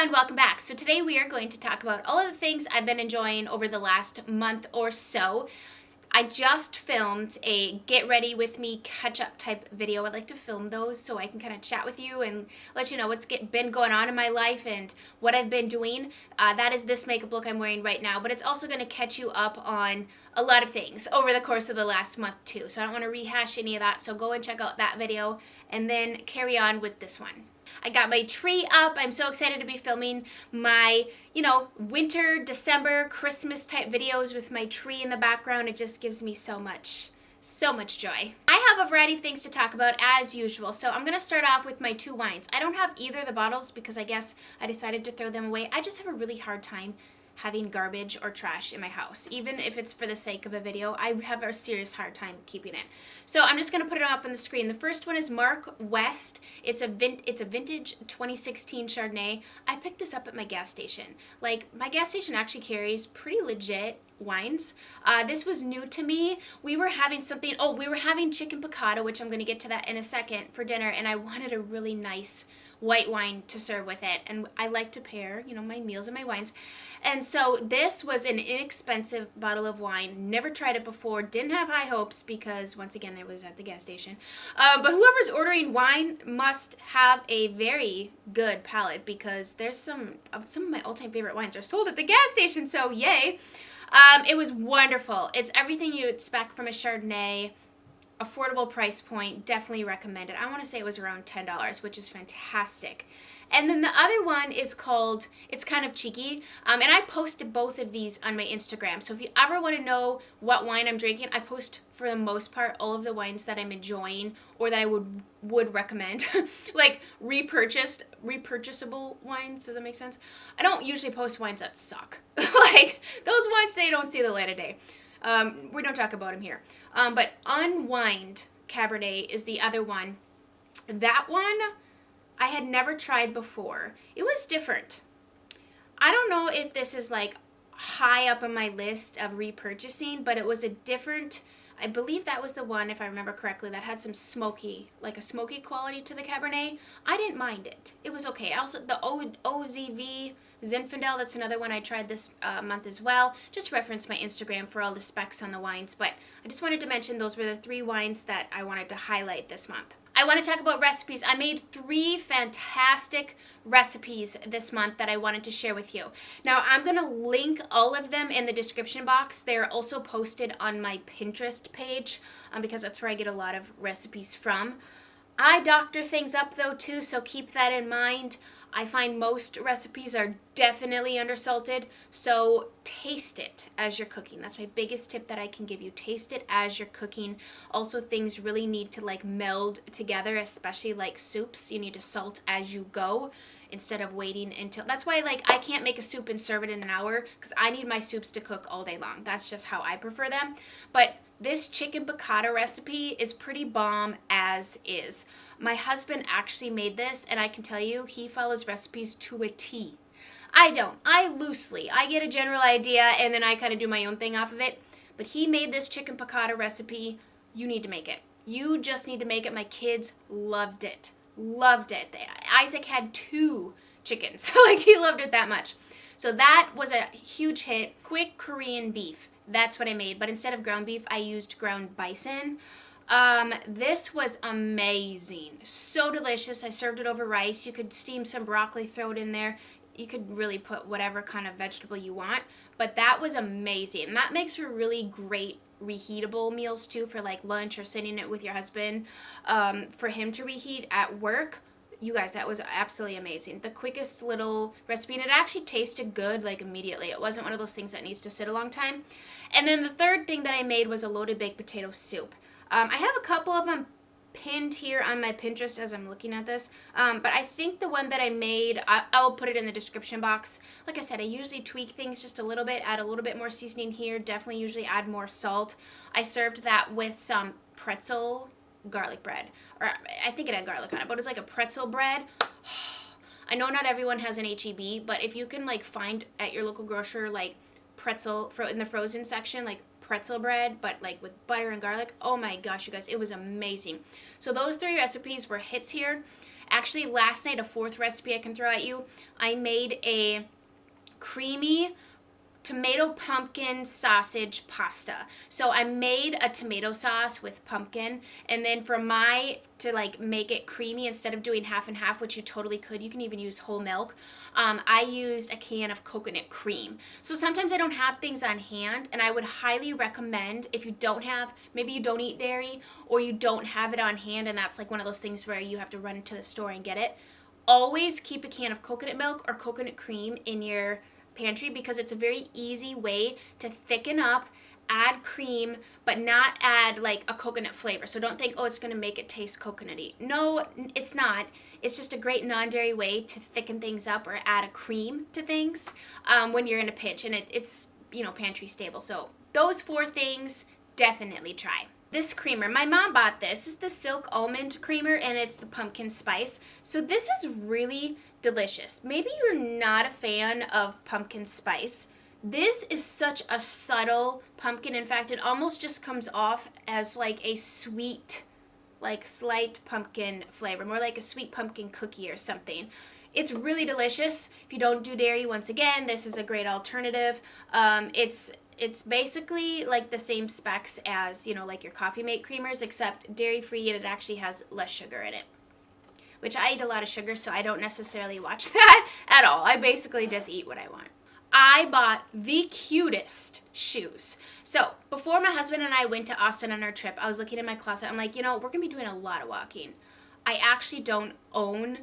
and welcome back. So today we are going to talk about all of the things I've been enjoying over the last month or so. I just filmed a get ready with me catch up type video. I'd like to film those so I can kind of chat with you and let you know what's been going on in my life and what I've been doing. That is this makeup look I'm wearing right now, but it's also going to catch you up on a lot of things over the course of the last month too. So I don't want to rehash any of that. So go and check out that video and then carry on with this one. I got my tree up. I'm so excited to be filming my, winter, December, Christmas type videos with my tree in the background. It just gives me so much joy. I have a variety of things to talk about as usual. So I'm going to start off with my two wines. I don't have either of the bottles because I guess I decided to throw them away. I just have a really hard time having garbage or trash in my house. Even if it's for the sake of a video, I have a serious hard time keeping it. So I'm just going to put it up on the screen. The first one is Mark West. It's a vintage 2016 Chardonnay. I picked this up at my gas station. Like, my gas station actually carries pretty legit wines. This was new to me. We were having chicken piccata, which I'm going to get to that in a second, for dinner, and I wanted a really nice white wine to serve with it, and I like to pair, my meals and my wines. And so this was an inexpensive bottle of wine. Never tried it before. Didn't have high hopes because, once again, it was at the gas station. But whoever's ordering wine must have a very good palate because there's some of my all-time favorite wines are sold at the gas station, so yay. It was wonderful. It's everything you expect from a Chardonnay. Affordable price point, definitely recommend it. I want to say it was around $10, which is fantastic. And then the other one is called, it's kind of cheeky, and I posted both of these on my Instagram. So if you ever want to know what wine I'm drinking, I post, for the most part, all of the wines that I'm enjoying or that I would recommend. Like repurchasable wines, does that make sense? I don't usually post wines that suck. Like, those wines, they don't see the light of day. We don't talk about them here. But Unwined Cabernet is the other one. That one I had never tried before. It was different. I don't know if this is like high up on my list of repurchasing, but it was a different, I believe that was the one, if I remember correctly, that had some smoky quality to the Cabernet. I didn't mind it. It was okay. Also, the OZV Zinfandel, that's another one I tried this month as well. Just reference my Instagram for all the specs on the wines, but I just wanted to mention those were the three wines that I wanted to highlight this month. I want to talk about recipes. I made 3 fantastic recipes this month that I wanted to share with you. Now, I'm going to link all of them in the description box. They're also posted on my Pinterest page because that's where I get a lot of recipes from. I doctor things up though too, so keep that in mind. I find most recipes are definitely undersalted, so taste it as you're cooking. That's my biggest tip that I can give you. Taste it as you're cooking. Also, things really need to meld together, especially like soups. You need to salt as you go instead of waiting until, that's why I can't make a soup and serve it in an hour because I need my soups to cook all day long. That's just how I prefer them. But this chicken piccata recipe is pretty bomb as is. My husband actually made this, and I can tell you, he follows recipes to a T. I don't. I get a general idea, and then I kind of do my own thing off of it. But he made this chicken piccata recipe. You need to make it. You just need to make it. My kids loved it. Loved it. Isaac had 2 chickens, he loved it that much. So that was a huge hit. Quick Korean beef. That's what I made, but instead of ground beef, I used ground bison. This was amazing. So delicious. I served it over rice. You could steam some broccoli, throw it in there. You could really put whatever kind of vegetable you want, but that was amazing. And that makes for really great reheatable meals too, for lunch or sitting it with your husband, for him to reheat at work. You guys, that was absolutely amazing. The quickest little recipe, and it actually tasted good immediately. It wasn't one of those things that needs to sit a long time. And then the third thing that I made was a loaded baked potato soup. I have a couple of them pinned here on my Pinterest as I'm looking at this, but I think the one that I made, I'll put it in the description box. Like I said, I usually tweak things just a little bit, add a little bit more seasoning here, definitely usually add more salt. I served that with some pretzel garlic bread, or I think it had garlic on it, but it's like a pretzel bread. I know not everyone has an HEB, but if you can find at your local grocer pretzel in the frozen section, pretzel bread, but with butter and garlic, oh my gosh, you guys, it was amazing. So those 3 recipes were hits here. Actually, last night, a fourth recipe I can throw at you, I made a creamy tomato pumpkin sausage pasta. So I made a tomato sauce with pumpkin, and then to like make it creamy, instead of doing half and half, which you totally could, you can even use whole milk, I used a can of coconut cream. So sometimes I don't have things on hand, and I would highly recommend, if you don't have, maybe you don't eat dairy, or you don't have it on hand, and that's like one of those things where you have to run to the store and get it, always keep a can of coconut milk or coconut cream in your pantry, because it's a very easy way to thicken up, add cream, but not add like a coconut flavor. So don't think, oh, it's going to make it taste coconutty. No, it's not. It's just a great non-dairy way to thicken things up or add a cream to things when you're in a pinch, and it's pantry stable. So those 4 things, definitely try. This creamer, my mom bought this. This is the Silk Almond creamer, and it's the pumpkin spice. So this is really delicious. Maybe you're not a fan of pumpkin spice. This is such a subtle pumpkin. In fact, it almost just comes off as like a sweet, like slight pumpkin flavor, more like a sweet pumpkin cookie or something. It's really delicious. If you don't do dairy, once again, this is a great alternative. It's basically like the same specs as, like your Coffee Mate creamers, except dairy-free, and it actually has less sugar in it. Which I eat a lot of sugar, so I don't necessarily watch that at all. I basically just eat what I want. I bought the cutest shoes. So before my husband and I went to Austin on our trip, I was looking in my closet. I'm like, we're going to be doing a lot of walking. I actually don't own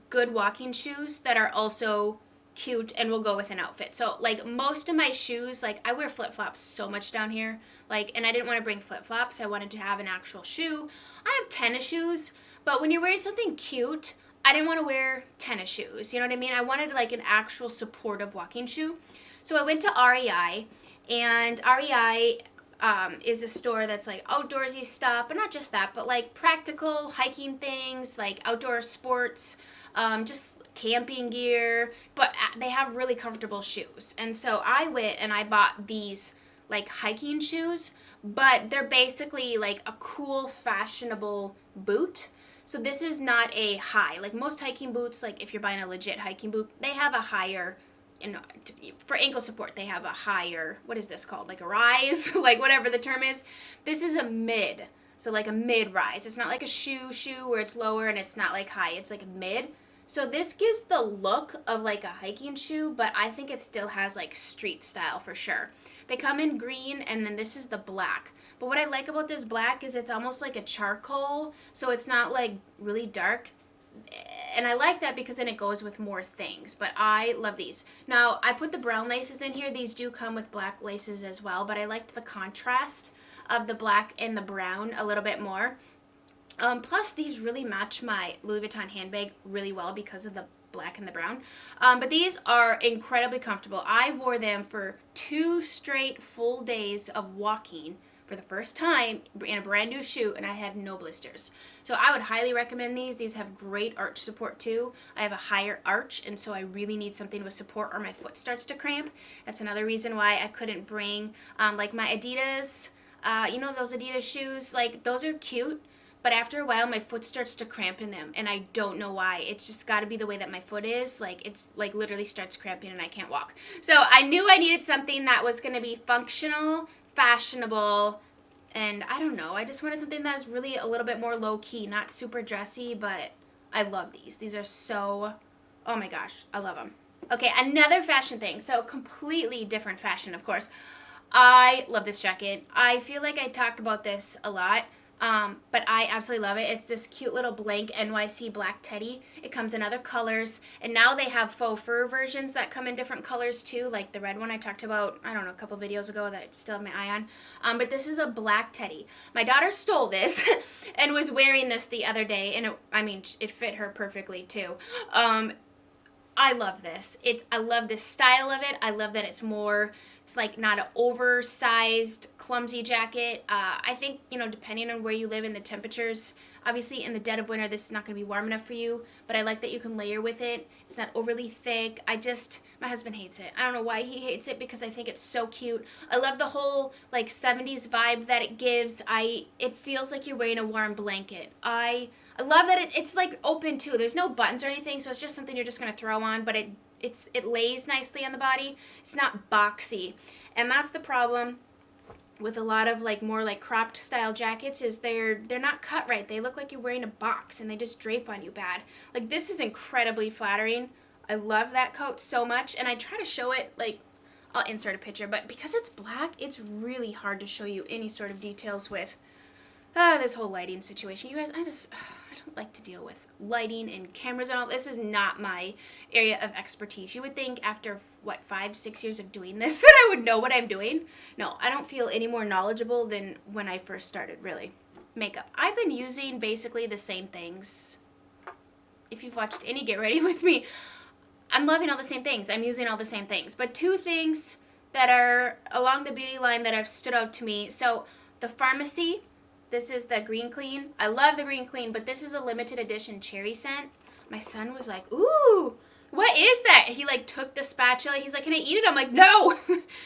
good walking shoes that are also cute and will go with an outfit. So like most of my shoes, like I wear flip-flops so much down here, and I didn't want to bring flip-flops. I wanted to have an actual shoe. I have tennis shoes, but when you're wearing something cute, I didn't want to wear tennis shoes. You know what I mean? I wanted like an actual supportive walking shoe. So I went to REI, and REI is a store that's like outdoorsy stuff, but not just that, but like practical hiking things, like outdoor sports, just camping gear, but they have really comfortable shoes. And so I went and I bought these like hiking shoes, but they're basically like a cool, fashionable boot. So this is not a high. Like most hiking boots, like if you're buying a legit hiking boot, they have a higher, for ankle support, they have a higher, what is this called? Like a rise, like whatever the term is. This is a mid. So like a mid rise. It's not like a shoe where it's lower, and it's not like high. It's like a mid. So this gives the look of like a hiking shoe, but I think it still has like street style for sure. They come in green, and then this is the black. But what I like about this black is it's almost like a charcoal, so it's not like really dark. And I like that because then it goes with more things. But I love these. Now, I put the brown laces in here. These do come with black laces as well, but I liked the contrast of the black and the brown a little bit more. Plus, these really match my Louis Vuitton handbag really well because of the black and the brown. But these are incredibly comfortable. I wore them for 2 straight full days of walking for the first time in a brand new shoe, and I had no blisters. So I would highly recommend these. These have great arch support too. I have a higher arch, and so I really need something with support or my foot starts to cramp. That's another reason why I couldn't bring like my Adidas, those Adidas shoes, like those are cute. But after a while, my foot starts to cramp in them, and I don't know why. It's just got to be the way that my foot is. Like, it's, like, literally starts cramping, and I can't walk. So I knew I needed something that was going to be functional, fashionable, and I don't know. I just wanted something that was really a little bit more low-key, not super dressy, but I love these. These are so, oh my gosh, I love them. Okay, another fashion thing. So completely different fashion, of course. I love this jacket. I feel like I talk about this a lot. But I absolutely love it. It's this cute little blank NYC black teddy. It comes in other colors, and now they have faux fur versions that come in different colors too, like the red one I talked about, I don't know, a couple videos ago that I still have my eye on. But this is a black teddy. My daughter stole this and was wearing this the other day, and it fit her perfectly too. I love this. I love the style of it. I love that it's like not an oversized, clumsy jacket. I think, depending on where you live and the temperatures, obviously in the dead of winter, this is not going to be warm enough for you, but I like that you can layer with it. It's not overly thick. My husband hates it. I don't know why he hates it, because I think it's so cute. I love the whole, 70s vibe that it gives. It feels like you're wearing a warm blanket. I I love that it's like open too. There's no buttons or anything, so it's just something you're just going to throw on, but it lays nicely on the body. It's not boxy. And that's the problem with a lot of like more like cropped style jackets, is they're not cut right. They look like you're wearing a box and they just drape on you bad. Like, this is incredibly flattering. I love that coat so much, and I try to show it, like, I'll insert a picture, but because it's black, it's really hard to show you any sort of details with this whole lighting situation. You guys, I don't like to deal with lighting and cameras and all. This is not my area of expertise. You would think after, 5-6 years of doing this that I would know what I'm doing. No, I don't feel any more knowledgeable than when I first started, really. Makeup. I've been using basically the same things. If you've watched any Get Ready with me, I'm loving all the same things. I'm using all the same things. But two things that are along the beauty line that have stood out to me. So, the Pharmacy. This is the Green Clean. I love the Green Clean, but this is the limited edition cherry scent. My son was like, ooh, what is that? He like took the spatula. He's like, can I eat it? I'm like, no,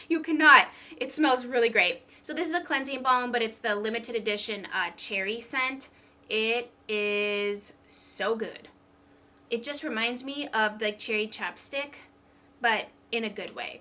you cannot. It smells really great. So this is a cleansing balm, but it's the limited edition cherry scent. It is so good. It just reminds me of the cherry chapstick, but in a good way.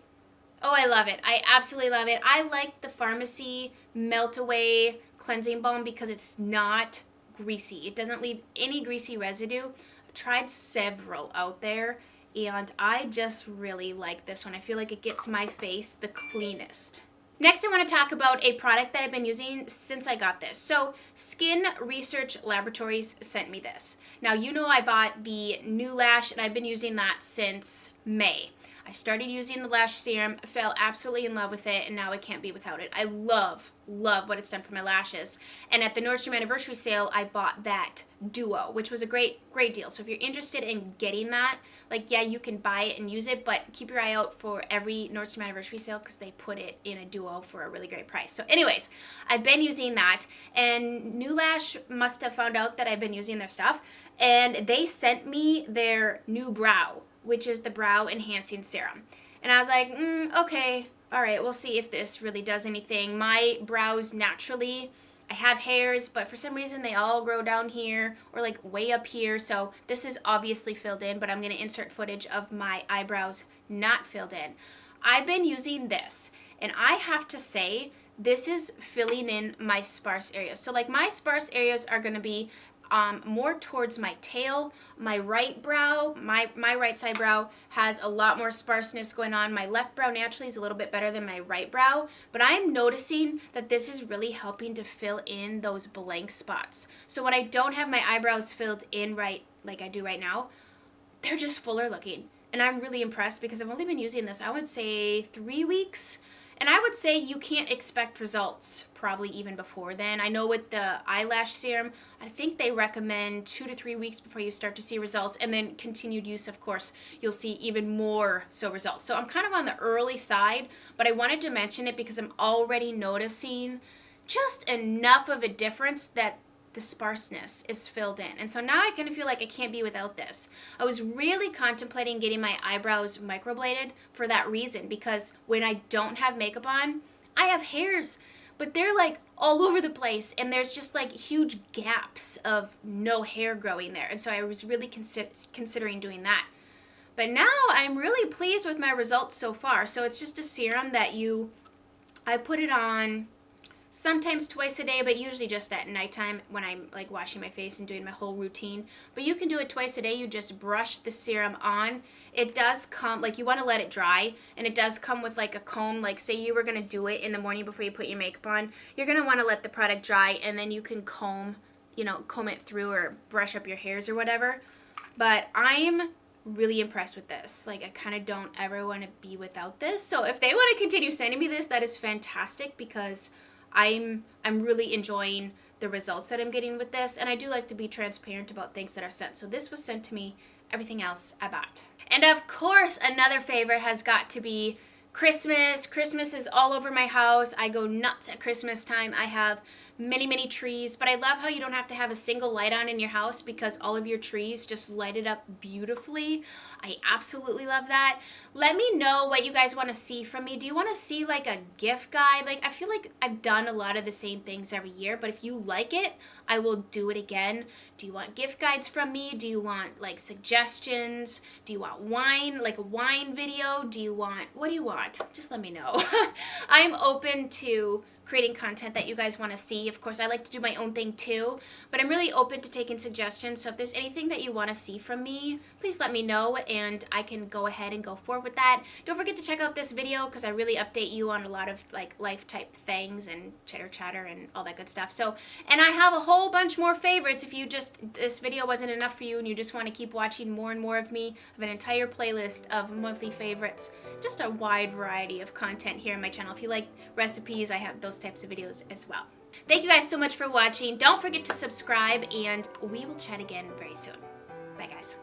Oh, I love it. I absolutely love it. I like the Pharmacy Melt Away Cleansing Balm because it's not greasy. It doesn't leave any greasy residue. I've tried several out there, and I just really like this one. I feel like it gets my face the cleanest. Next, I want to talk about a product that I've been using since I got this. So, Skin Research Laboratories sent me this. Now, you know I bought the new lash, and I've been using that since May. I started using the lash serum, fell absolutely in love with it, and now I can't be without it. I love what it's done for my lashes. And at the Nordstrom anniversary sale, I bought that duo, which was a great deal. So if you're interested in getting that, like, yeah, you can buy it and use it, but keep your eye out for every Nordstrom anniversary sale because they put it in a duo for a really great price. So anyways, I've been using that, and New Lash must have found out that I've been using their stuff, and they sent me their new brow, which is the Brow Enhancing Serum. And I was like, okay, all right, we'll see if this really does anything. My brows naturally, I have hairs, but for some reason they all grow down here or like way up here. So this is obviously filled in, but I'm going to insert footage of my eyebrows not filled in. I've been using this, and I have to say, this is filling in my sparse areas. So like my sparse areas are going to be more towards my tail. My right brow, my right side brow has a lot more sparseness going on. My left brow naturally is a little bit better than my right brow, but I'm noticing that this is really helping to fill in those blank spots. So when I don't have my eyebrows filled in right like I do right now, they're just fuller looking. And I'm really impressed because I've only been using this, I would say 3 weeks. And I would say you can't expect results probably even before then. I know with the eyelash serum, I think they recommend 2 to 3 weeks before you start to see results. And then continued use, of course, you'll see even more so results. So I'm kind of on the early side, but I wanted to mention it because I'm already noticing just enough of a difference that the sparseness is filled in. And so now I kind of feel like I can't be without this. I was really contemplating getting my eyebrows microbladed for that reason, because when I don't have makeup on, I have hairs, but they're like all over the place, and there's just like huge gaps of no hair growing there. And so I was really considering doing that. But now I'm really pleased with my results so far. So it's just a serum that I put it on sometimes twice a day, but usually just at nighttime when I'm like washing my face and doing my whole routine. But you can do it twice a day. You just brush the serum on. It does come, like, you want to let it dry, and it does come with like a comb. Like, say you were going to do it in the morning before you put your makeup on, you're going to want to let the product dry, and then you can comb it through or brush up your hairs or whatever. But I'm really impressed with this. Like, I kind of don't ever want to be without this. So if they want to continue sending me this, that is fantastic, because I'm really enjoying the results that I'm getting with this, and I do like to be transparent about things that are sent. So this was sent to me, everything else I bought. And of course, another favorite has got to be Christmas is all over my house. I go nuts at Christmas time. I have many trees, but I love how you don't have to have a single light on in your house because all of your trees just light it up beautifully. I absolutely love that. Let me know what you guys want to see from me. Do you want to see like a gift guide? Like, I feel like I've done a lot of the same things every year, but if you like it, I will do it again. Do you want gift guides from me? Do you want like suggestions? Do you want wine, like a wine video? What do you want? Just let me know. I'm open to creating content that you guys want to see. Of course, I like to do my own thing too, but I'm really open to taking suggestions. So if there's anything that you want to see from me, please let me know and I can go ahead and go forward with that. Don't forget to check out this video because I really update you on a lot of like life type things and chitter chatter and all that good stuff. So, and I have a whole bunch more favorites if this video wasn't enough for you and you just want to keep watching more and more of me. I have an entire playlist of monthly favorites, just a wide variety of content here on my channel. If you like recipes, I have those types of videos as well. Thank you guys so much for watching. Don't forget to subscribe and we will chat again very soon. Bye guys.